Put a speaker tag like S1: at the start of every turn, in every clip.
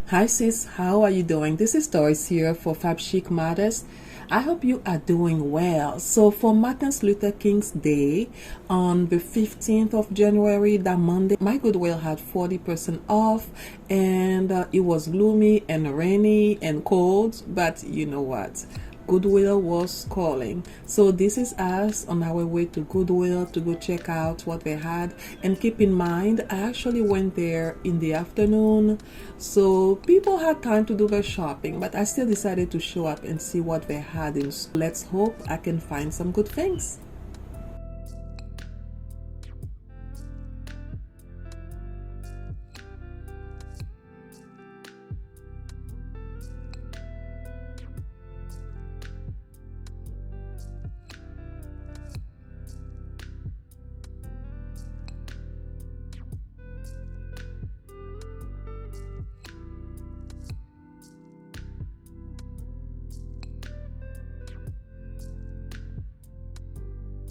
S1: Hi sis, how are you doing? This is Doris here for Fab Chic Modest. I hope you are doing well. So for Martin Luther King's Day on the 15th of January, that Monday, my Goodwill had 40% off, and it was gloomy and rainy and cold, but you know what? Goodwill was calling. So this is us on our way to Goodwill to go check out what they had. And keep in mind, I actually went there in the afternoon, so people had time to do their shopping, but I still decided to show up and see what they had in store. Let's hope I can find some good things.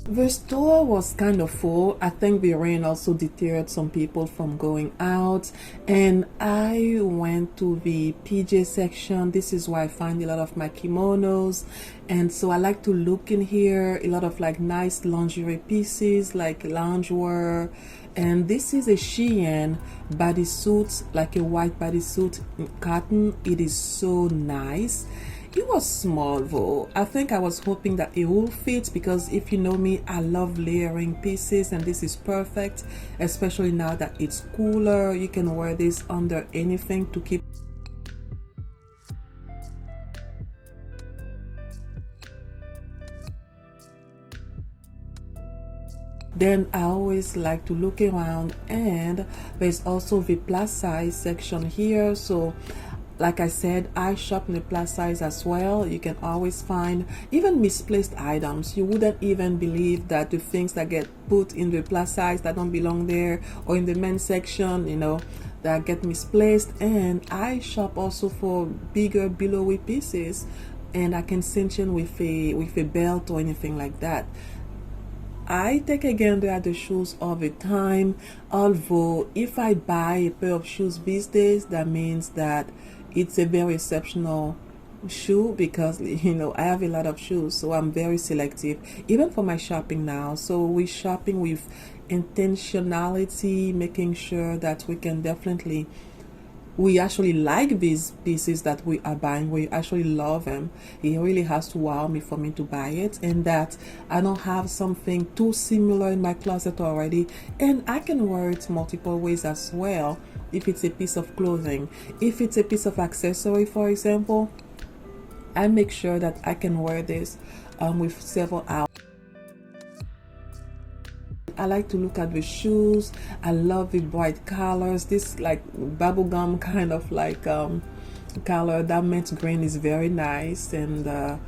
S1: The store was kind of full. I think the rain also deterred some people from going out. And I went to the PJ section. This is where I find a lot of my kimonos. And so I like to look in here. A lot of like nice lingerie pieces, like loungewear. And this is a Shein bodysuit, like a white bodysuit in cotton. It is so nice. It was small though. I think I was hoping that it will fit, because if you know me, I love layering pieces, and this is perfect, especially now that it's cooler. You can wear this under anything to keep. Then I always like to look around, and there's also the plus size section here. So like I said, I shop in the plus size as well. You can always find even misplaced items. You wouldn't even believe that the things that get put in the plus size that don't belong there, or in the men's section, that get misplaced. And I shop also for bigger billowy pieces, and I can cinch in with a belt or anything like that. I take a gander at the shoes all the time, although if I buy a pair of shoes these days, that means that it's a very exceptional shoe, because I have a lot of shoes, so I'm very selective even for my shopping now. So we're shopping with intentionality, making sure that we actually like these pieces that we are buying. We actually love them. It really has to wow me for me to buy it, and that I don't have something too similar in my closet already, and I can wear it multiple ways as well. If it's a piece of clothing, if it's a piece of accessory, for example, I make sure that I can wear this with several outfits. I like to look at the shoes. I love the bright colors. This like bubblegum kind of like color. That mint green is very nice, and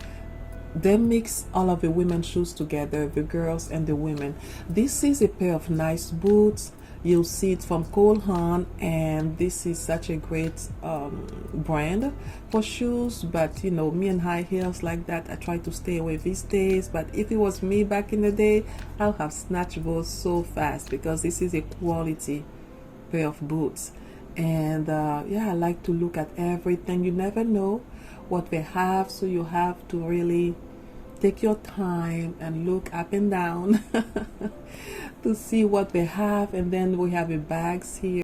S1: they mix all of the women's shoes together, the girls and the women. This is a pair of nice boots. You'll see it from Cole Haan, and this is such a great brand for shoes. But me and high heels like that, I try to stay away these days. But if it was me back in the day, I'll have snatched those so fast, because this is a quality pair of boots. And yeah, I like to look at everything. You never know what they have, so you have to really take your time and look up and down to see what they have. And then we have the bags here.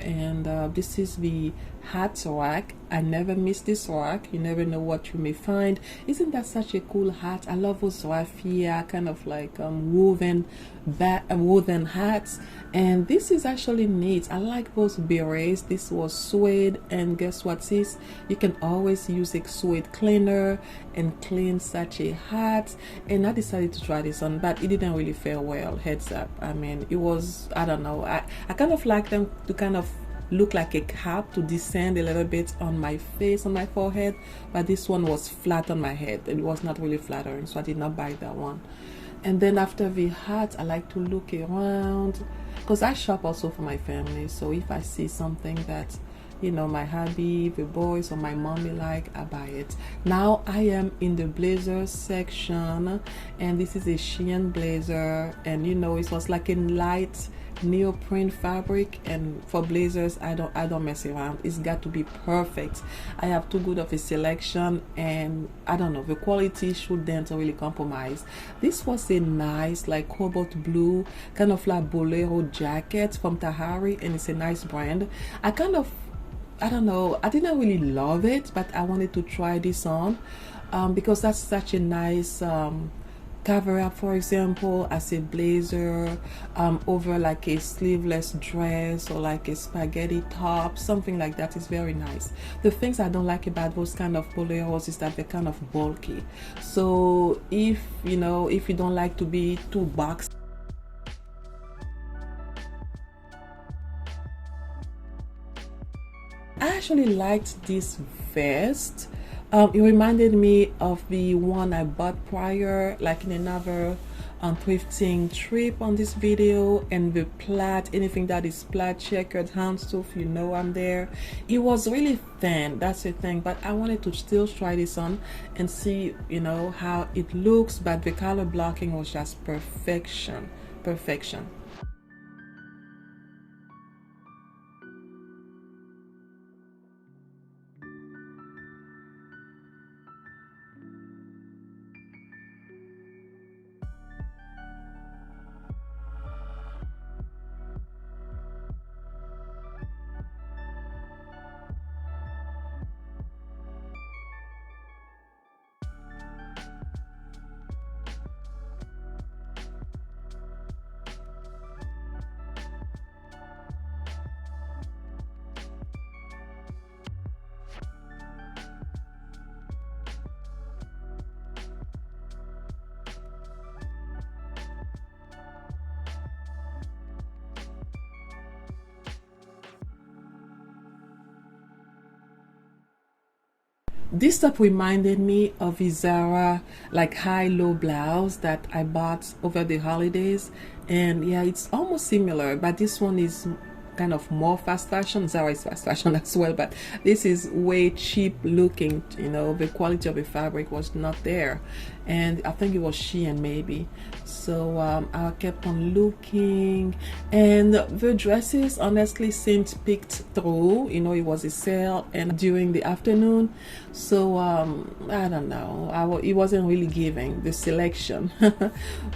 S1: And this is the hat rack. I never miss this rack. You never know what you may find. Isn't that such a cool hat? I love those raffia kind of like woven hats. And this is actually neat. I like those berets. This was suede, and guess what, sis? You can always use a suede cleaner and clean such a hat. And I decided to try this on, but it didn't really fare well, heads up. I mean, it was, I don't know, I kind of like them to kind of look like a cap to descend a little bit on my face, on my forehead, but this one was flat on my head. It was not really flattering, so I did not buy that one. And then after the hat, I like to look around because I shop also for my family. So if I see something that, you know, my hubby, the boys, or my mommy like, I buy it. Now I am in the blazer section, and this is a Shein blazer, and you know, it was like a light neoprene fabric, and for blazers I don't mess around. It's got to be perfect. I have too good of a selection, and I don't know, the quality shouldn't really compromise. This was a nice like cobalt blue kind of like bolero jacket from Tahari, and it's a nice brand. I don't know, I didn't really love it, but I wanted to try this on because that's such a nice cover up, for example, as a blazer over like a sleeveless dress or like a spaghetti top, something like that is very nice. The things I don't like about those kind of boleros is that they're kind of bulky. So if you know, if you don't like to be too boxy, I actually liked this vest. It reminded me of the one I bought prior, like in another thrifting trip on this video, and the plaid, anything that is plaid, checkered, houndstooth, you know I'm there. It was really thin, that's the thing, but I wanted to still try this on and see, you know, how it looks, but the color blocking was just perfection. This top reminded me of the Zara like high-low blouse that I bought over the holidays, and yeah, it's almost similar, but this one is kind of more fast fashion. Zara is fast fashion as well, but this is way cheap looking. You know, the quality of the fabric was not there, and I think it was Shein maybe. So I kept on looking, and the dresses honestly seemed picked through. You know, it was a sale and during the afternoon, so I don't know, it wasn't really giving the selection.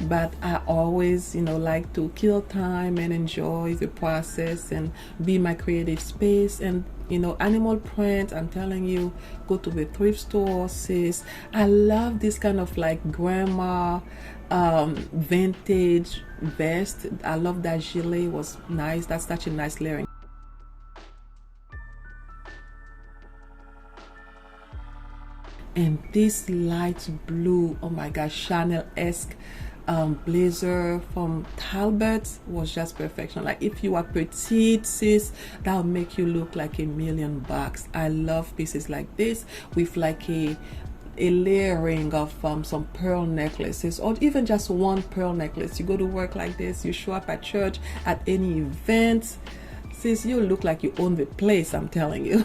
S1: But I always, you know, like to kill time and enjoy the process and be my creative space. And you know, animal print, I'm telling you, go to the thrift store, sis. I love this kind of like grandma vintage vest. I love that gilet, was nice. That's such a nice layering. And this light blue, oh my gosh, Chanel-esque blazer from Talbot was just perfection. Like if you are petite, sis, that'll make you look like $1,000,000. I love pieces like this with like a layering of some pearl necklaces, or even just one pearl necklace. You go to work like this, you show up at church, at any event, sis, you look like you own the place, I'm telling you.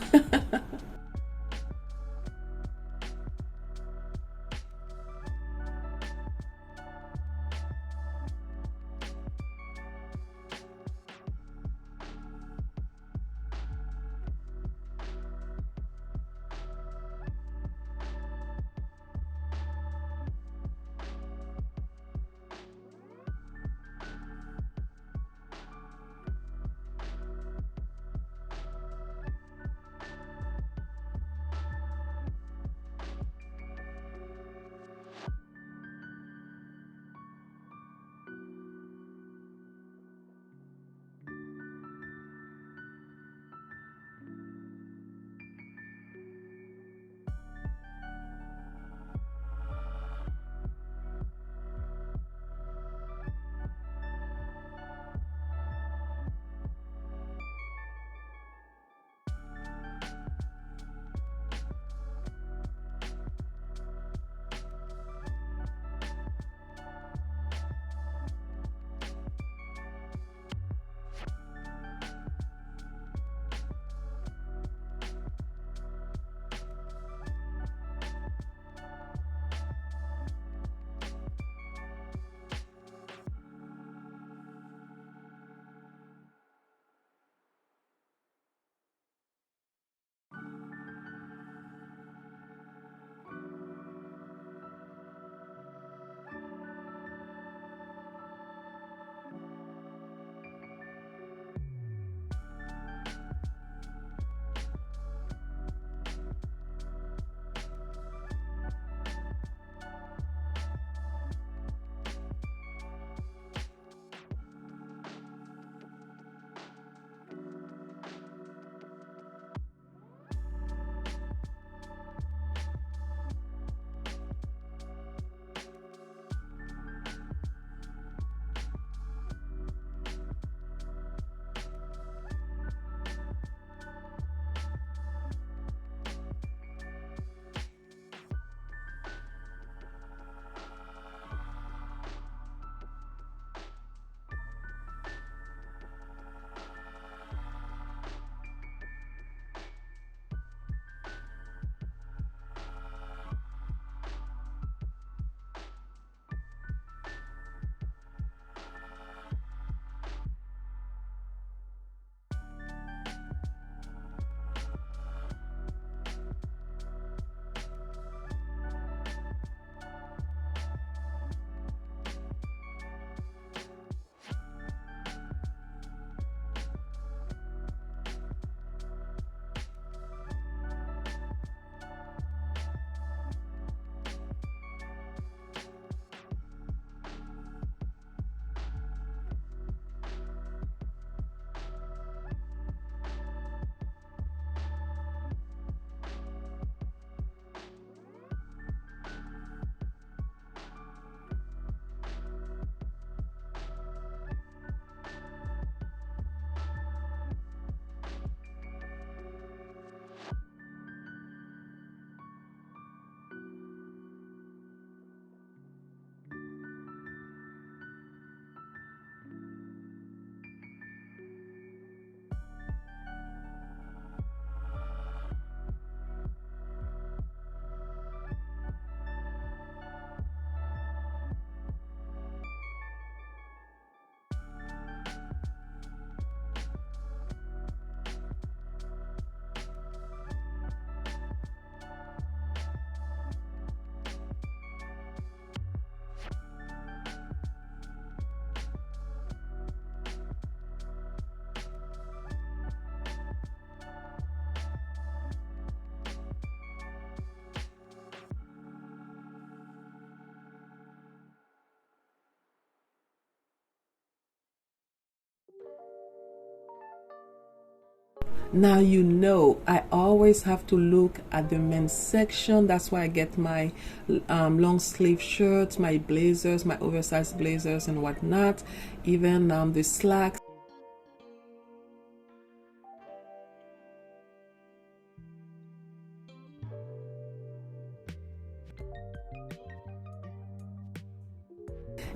S1: Now, you know, I always have to look at the men's section. That's why I get my long sleeve shirts, my blazers, my oversized blazers and whatnot, even the slacks.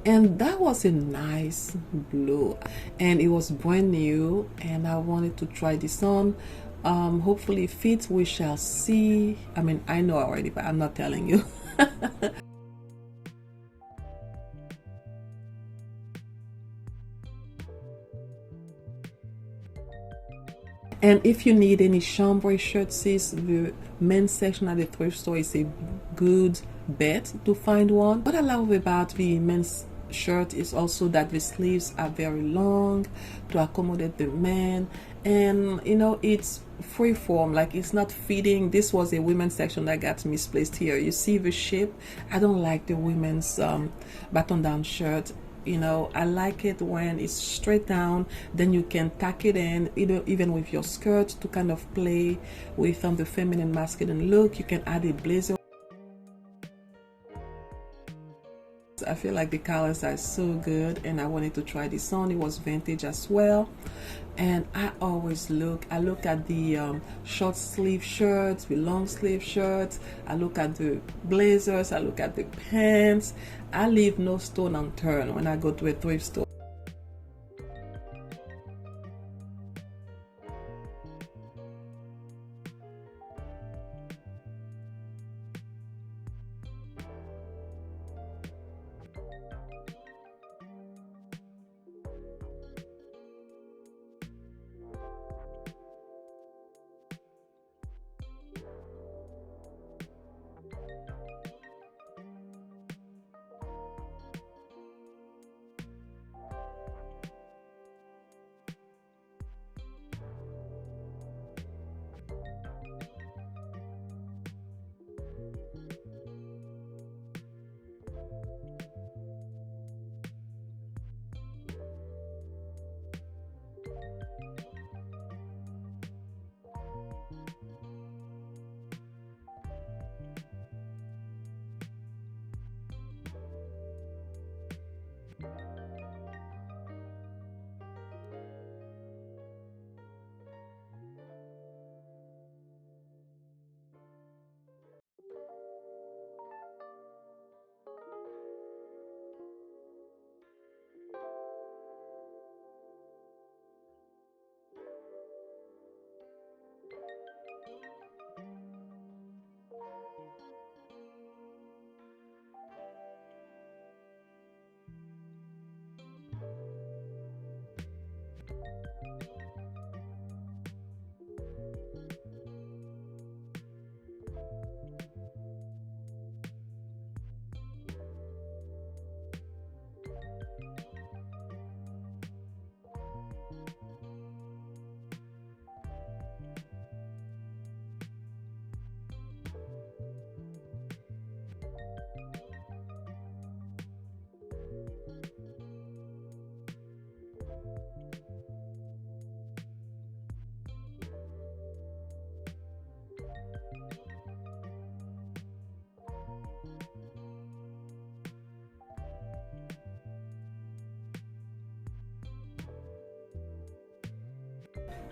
S1: And that was a nice blue, and it was brand new, and I wanted to try this on. Hopefully it fits, we shall see. I mean, I know already, but I'm not telling you. And if you need any chambray shirts, the men's section at the thrift store is a good bet to find one. What I love about the men's shirt is also that the sleeves are very long to accommodate the men, and you know, it's free form, like it's not fitting. This was a women's section that got misplaced here. You see the shape. I don't like the women's button down shirt. You know, I like it when it's straight down, then you can tuck it in, even with your skirt, to kind of play with the feminine masculine look. You can add a blazer. I feel like the colors are so good, and I wanted to try this on. It was vintage as well. And I always look at the short sleeve shirts, the long sleeve shirts, I look at the blazers, I look at the pants. I leave no stone unturned when I go to a thrift store.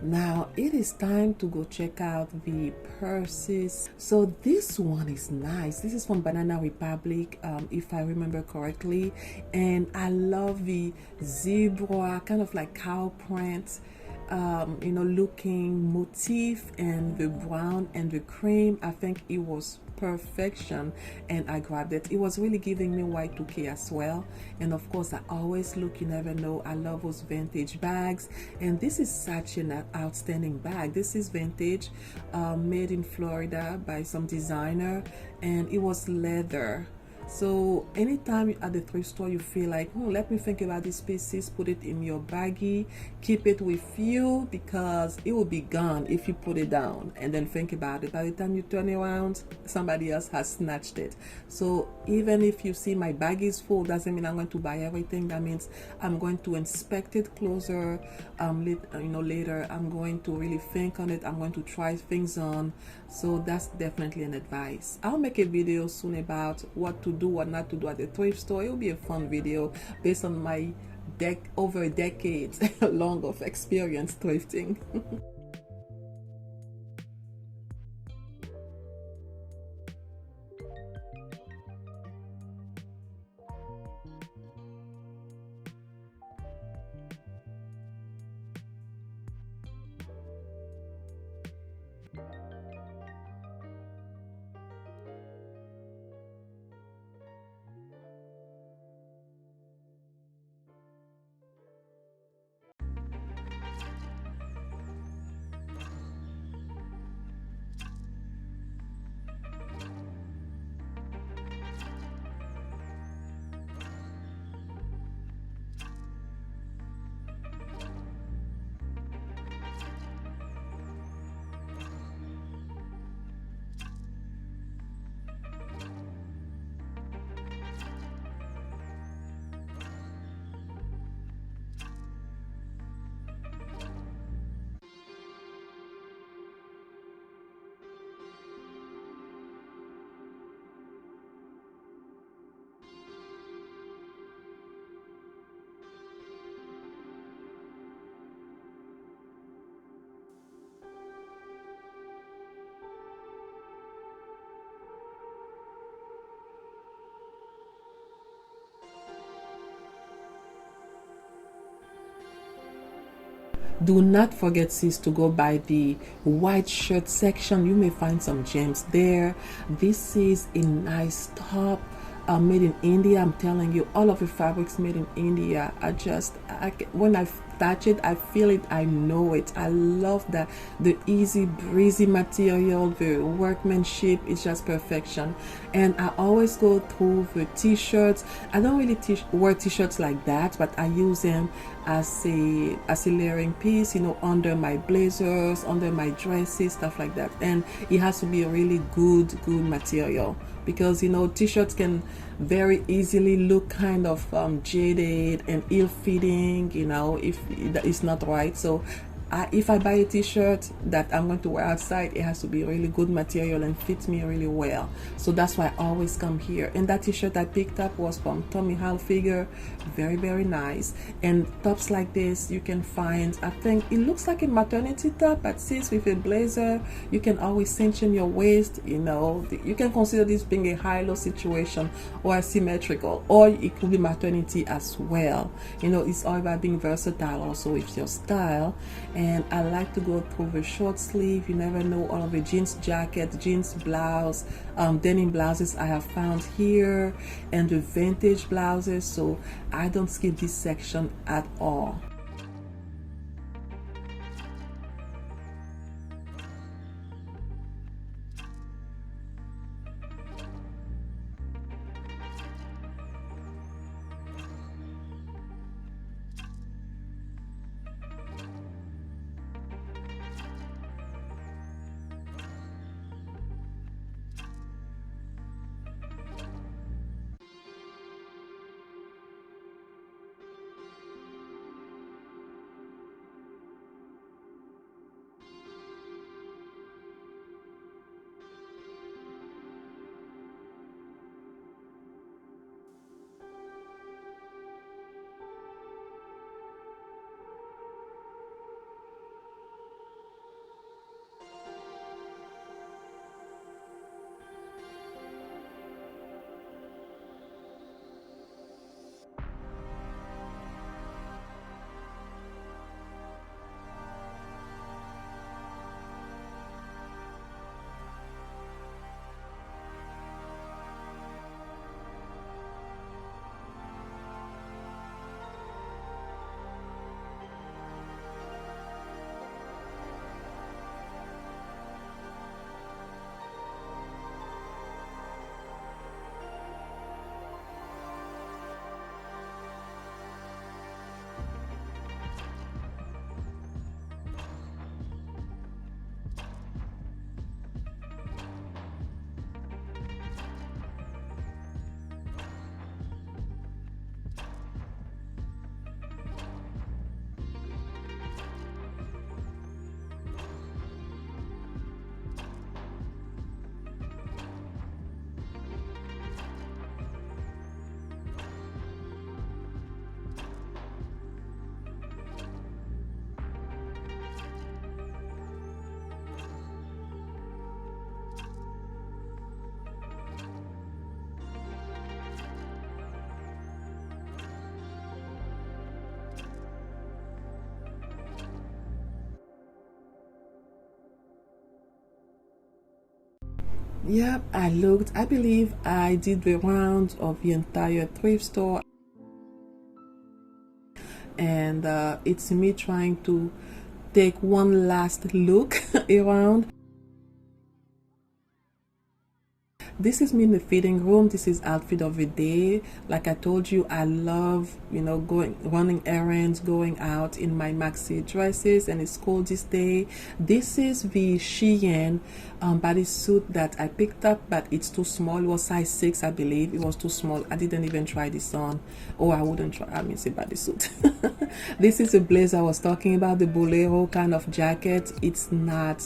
S1: Now it is time to go check out the purses. So this one is nice. This is from Banana Republic, if I remember correctly, and I love the zebra, kind of like cow print, you know, looking motif, and the brown and the cream. I think it was perfection, and I grabbed it. It was really giving me Y2K as well. And of course, I always look, you never know, I love those vintage bags, and this is such an outstanding bag. This is vintage, made in Florida by some designer, and it was leather. So anytime at the thrift store you feel like, let me think about these pieces, put it in your baggie, keep it with you, because it will be gone if you put it down and then think about it. By the time you turn around, somebody else has snatched it. So even if you see my bag is full, doesn't mean I'm going to buy everything. That means I'm going to inspect it closer. Later I'm going to really think on it. I'm going to try things on. So that's definitely an advice. I'll make a video soon about what to do, what not to do at the thrift store. It'll be a fun video based on my over a decade long of experience thrifting. Do not forget, sis, to go by the white shirt section. You may find some gems there. This is a nice top, made in India. I'm telling you, all of the fabrics made in India are just, when I touch it, I feel it, I know it. I love that, the easy breezy material, the workmanship is just perfection. And I always go through the t-shirts. I don't really wear t-shirts like that, but I use them as a layering piece, under my blazers, under my dresses, stuff like that. And it has to be a really good material, because t-shirts can very easily look kind of jaded and ill-fitting, if it's not right. So if I buy a t-shirt that I'm going to wear outside, it has to be really good material and fit me really well. So that's why I always come here. And that t-shirt I picked up was from Tommy Hilfiger. Very, very nice. And tops like this you can find, I think it looks like a maternity top, but since with a blazer you can always cinch in your waist. You can consider this being a high-low situation or asymmetrical, or it could be maternity as well. It's all about being versatile also with your style. And I like to go through the short sleeve. You never know, all of the jeans jacket, jeans blouse, denim blouses I have found here, and the vintage blouses. So I don't skip this section at all. Yep, I believe I did the round of the entire thrift store, and it's me trying to take one last look around. This is me in the fitting room. This is outfit of the day. Like I told you, I love, running errands, going out in my maxi dresses, and it's cold this day. This is the Shein bodysuit that I picked up, but it's too small. It was size 6, I believe. It was too small. I didn't even try this on. Oh, I wouldn't try. I mean, it's a bodysuit. This is a blazer I was talking about, the bolero kind of jacket. It's not,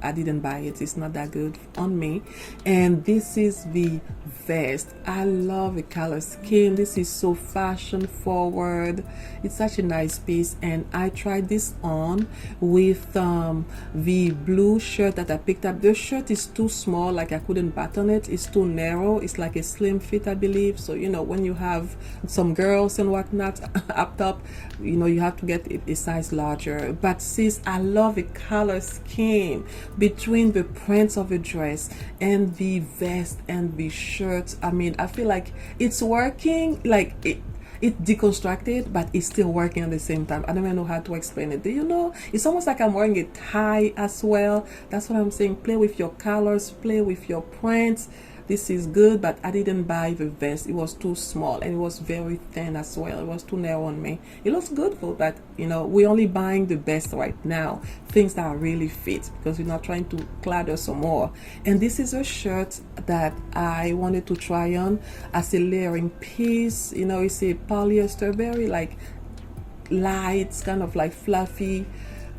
S1: I didn't buy it. It's not that good on me. And this is the vest. I love the color scheme. This is so fashion forward. It's such a nice piece, and I tried this on with the blue shirt that I picked up. The shirt is too small, like I couldn't button it. It's too narrow. It's like a slim fit, I believe. So when you have some girls and whatnot up top, you have to get a size larger. But sis, I love the color scheme between the prints of the dress and the vest and the shirt. I mean, I feel like it's working, like it's deconstructed, but it's still working at the same time. I don't even know how to explain it. Do you know? It's almost like I'm wearing a tie as well. That's what I'm saying. Play with your colors, play with your prints. This is good, but I didn't buy the vest. It was too small, and it was very thin as well. It was too narrow on me. It looks good though, but we're only buying the best right now, things that are really fit, because we're not trying to clutter some more. And this is a shirt that I wanted to try on as a layering piece. It's a polyester, very like light, kind of like fluffy,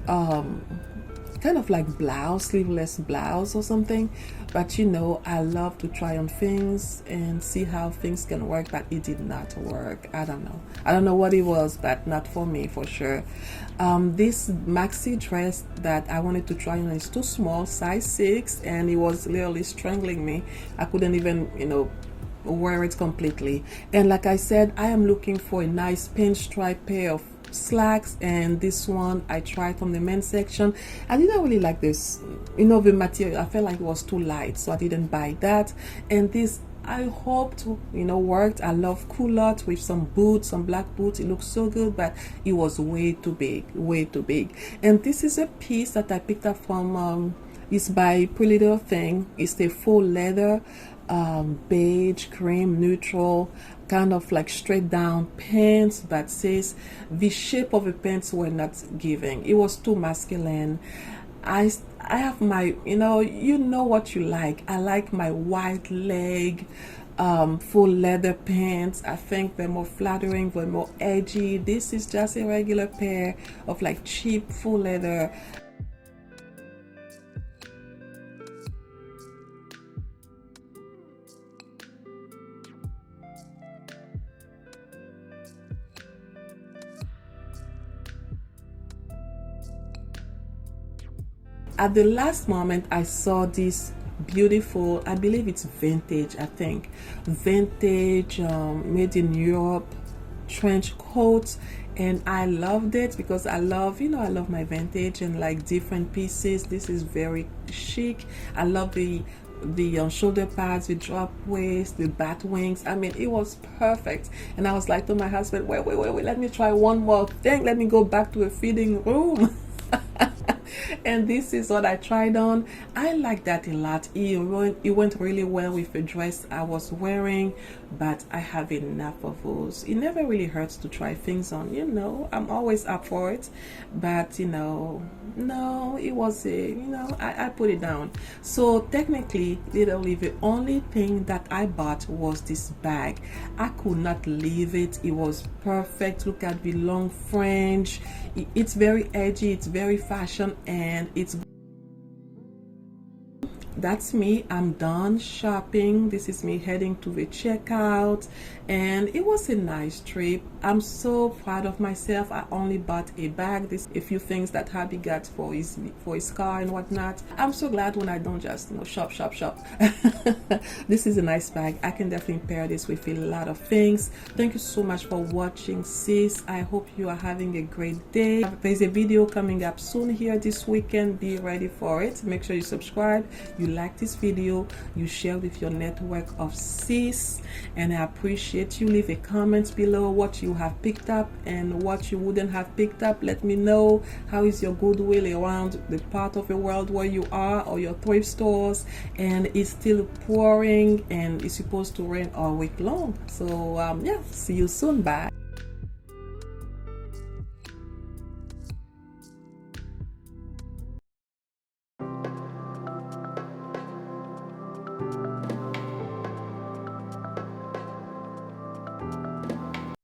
S1: kind of like blouse, sleeveless blouse or something. But I love to try on things and see how things can work, but it did not work. I don't know what it was, but not for me for sure. This maxi dress that I wanted to try on is too small, size 6, and it was literally strangling me. I couldn't even wear it completely. And like I said, I am looking for a nice pinstripe pair of slacks, and this one I tried from the men's section. I didn't really like this, the material. I felt like it was too light, so I didn't buy that. And this I hoped worked. I love culotte with some boots, some black boots. It looks so good, but it was way too big. And this is a piece that I picked up from it's by Pretty Little Thing. It's the full leather, beige, cream, neutral, kind of like straight down pants, but says the shape of the pants were not giving. It was too masculine. I have my, you know what you like. I like my wide leg, full leather pants. I think they're more flattering, they're more edgy. This is just a regular pair of like cheap full leather. At the last moment, I saw this beautiful, I believe it's vintage, vintage, made in Europe trench coat, and I loved it because I love my vintage and like different pieces. This is very chic. I love the shoulder pads, the drop waist, the bat wings. I mean, it was perfect. And I was like to my husband, wait, let me try one more thing. Let me go back to a fitting room. And this is what I tried on. I like that a lot. It went really well with the dress I was wearing, but I have enough of those. It never really hurts to try things on, I'm always up for it, but no, it was I put it down. So technically, literally the only thing that I bought was this bag. I could not leave it. It was perfect. Look at the long fringe. It's very edgy, it's very fashion, and that's me. I'm done shopping. This is me heading to the checkout, and it was a nice trip. I'm so proud of myself. I only bought a bag, a few things that hubby got for his car and whatnot. I'm so glad when I don't just shop. This is a nice bag. I can definitely pair this with a lot of things. Thank you so much for watching, sis. I hope you are having a great day. There's a video coming up soon here this weekend. Be ready for it. Make sure you subscribe, you like this video, you share with your network of sis, and I appreciate you. Leave a comment below what you have picked up and what you wouldn't have picked up. Let me know how is your Goodwill around the part of the world where you are, or your thrift stores, and it's still pouring and it's supposed to rain all week long. So yeah, see you soon. Bye.